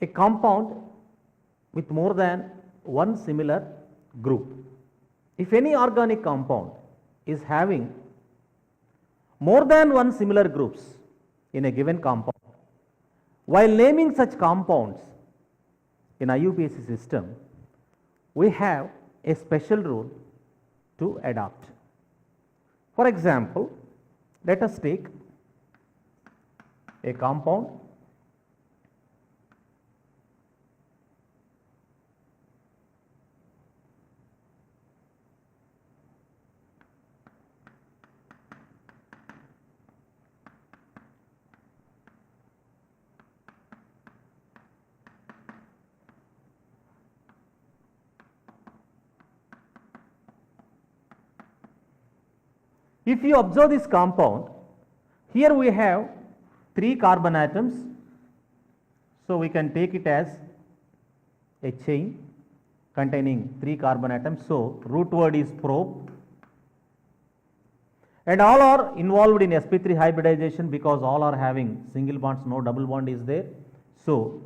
a compound with more than one similar group. If any organic compound is having more than one similar groups in a given compound, while naming such compounds in IUPAC system, we have a special rule to adopt. For example, let us take a compound If you observe this compound, here we have 3 carbon atoms, so we can take it as a chain containing 3 carbon atoms. So, root word is prop, and all are involved in sp3 hybridization because all are having single bonds, no double bond is there. So,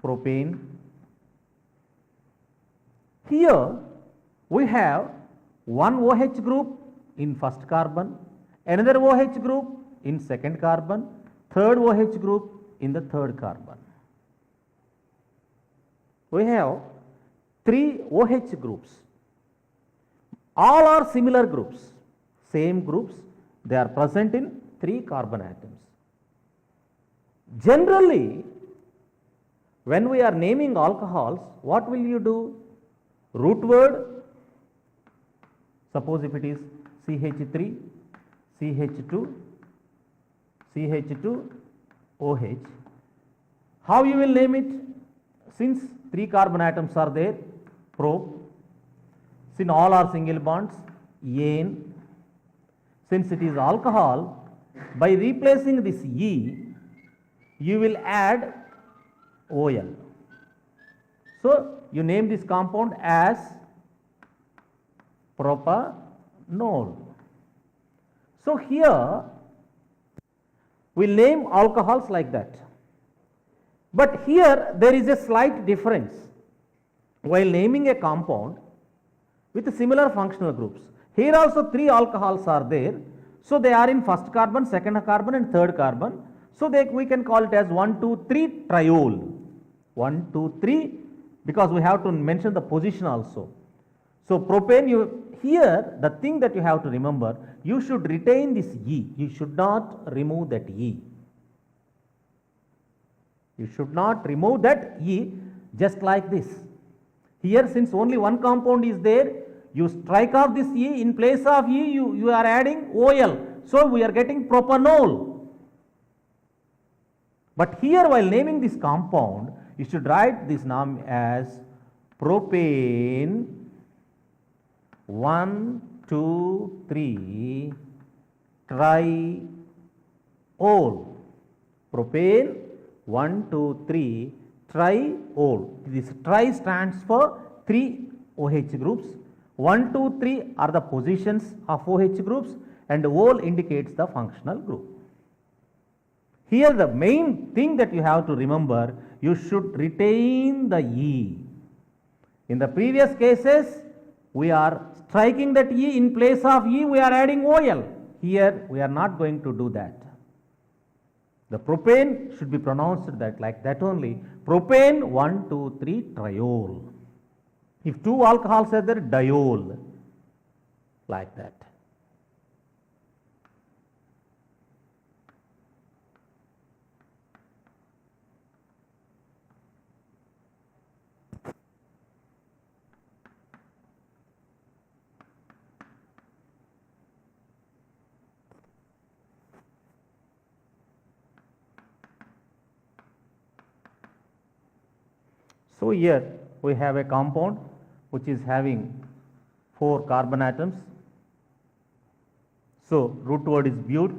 propane. Here we have one OH group in first carbon, another OH group in second carbon, third OH group in the third carbon. We have 3 OH groups. All are similar groups, same groups, they are present in 3 carbon atoms. Generally, when we are naming alcohols, what will you do? Root word, suppose if it is CH3, CH2, CH2, OH. How you will name it? Since 3 carbon atoms are there, prop. Since all are single bonds, ane. Since it is alcohol, by replacing this E, you will add OL. So, you name this compound as propanol. So, here we name alcohols like that. But here there is a slight difference while naming a compound with similar functional groups. Here also 3 alcohols are there. So, they are in first carbon, second carbon and third carbon. So, we can call it as 1, 2, 3 triol. 1, 2, 3 because we have to mention the position also. So, propane, here the thing that you have to remember, you should retain this E, you should not remove that E. You should not remove that E just like this. Here since only one compound is there, you strike off this E, in place of E you are adding OL. So, we are getting propanol. But here while naming this compound, you should write this name as propane 1, 2, 3 triol. Propane 1, 2, 3 triol. This tri stands for 3 OH groups. 1, 2, 3 are the positions of OH groups and ol indicates the functional group. Here the main thing that you have to remember, you should retain the E. In the previous cases, we are striking that E, in place of E we are adding OL. Here we are not going to do that. The propane should be pronounced like that only. Propane 1, 2, 3 triol. If 2 alcohols are there, diol, like that. So, here we have a compound which is having 4 carbon atoms. So, root word is but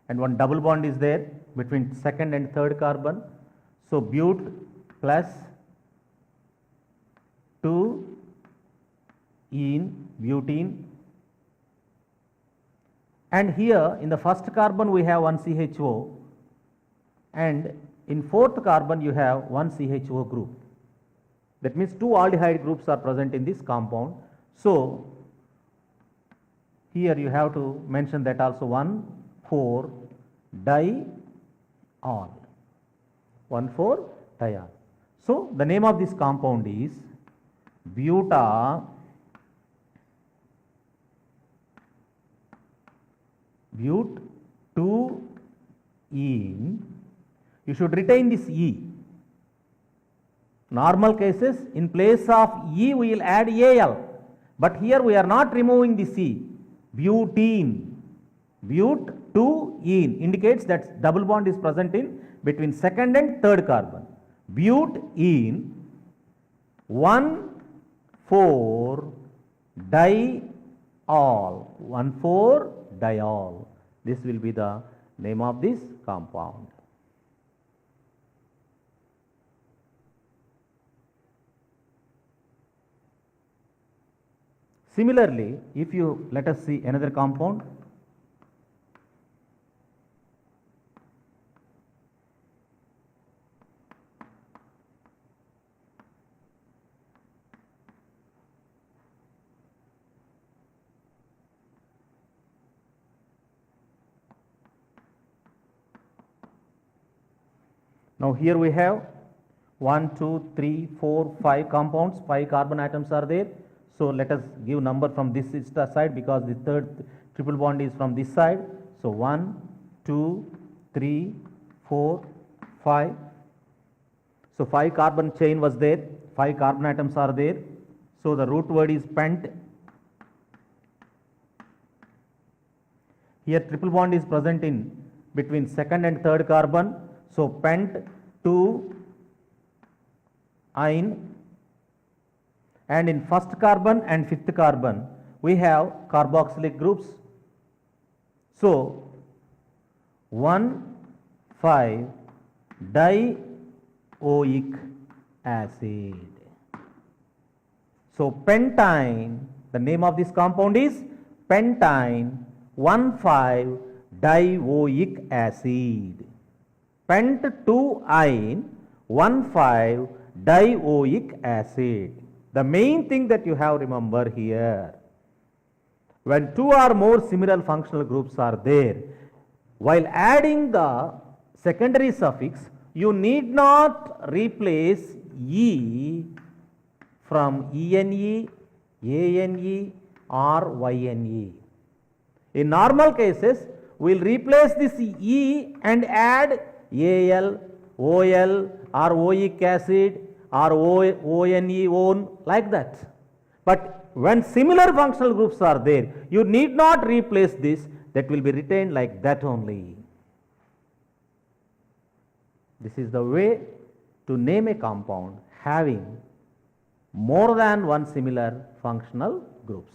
and one double bond is there between second and third carbon. So, but plus 2 ene, butene, and here in the first carbon we have one CHO and in fourth carbon you have one CHO group. That means two aldehyde groups are present in this compound. So here you have to mention that also 1,4-diol. 1,4-diol. So the name of this compound is but-2-ene. You should retain this E. Normal cases, in place of E we will add Al, but here we are not removing the C. Butene. But-2-ene indicates that double bond is present in between second and third carbon. Butene 1,4-diol. 1,4-diol. This will be the name of this compound. Similarly, if you let us see another compound. Now here we have 1, 2, 3, 4, 5 compounds, 5 carbon atoms are there. So let us give number from this side because the third triple bond is from this side. So 1, 2, 3, 4, 5. So 5 carbon chain was there, 5 carbon atoms are there. So the root word is pent. Here triple bond is present in between second and third carbon. So pent-2-ine, and in first carbon and fifth carbon we have carboxylic groups. So 1,5-dioic acid. So pentyne, the name of this compound is pentyne 1,5-dioic acid. Pent-2-ine 1,5-dioic acid. The main thing that you have remember here, when two or more similar functional groups are there, while adding the secondary suffix, you need not replace E from ENE, ANE or YNE. In normal cases, we will replace this E and add Al, OL or oic acid or ONE, ON, like that. But when similar functional groups are there, you need not replace this, that will be retained like that only. This is the way to name a compound having more than one similar functional groups.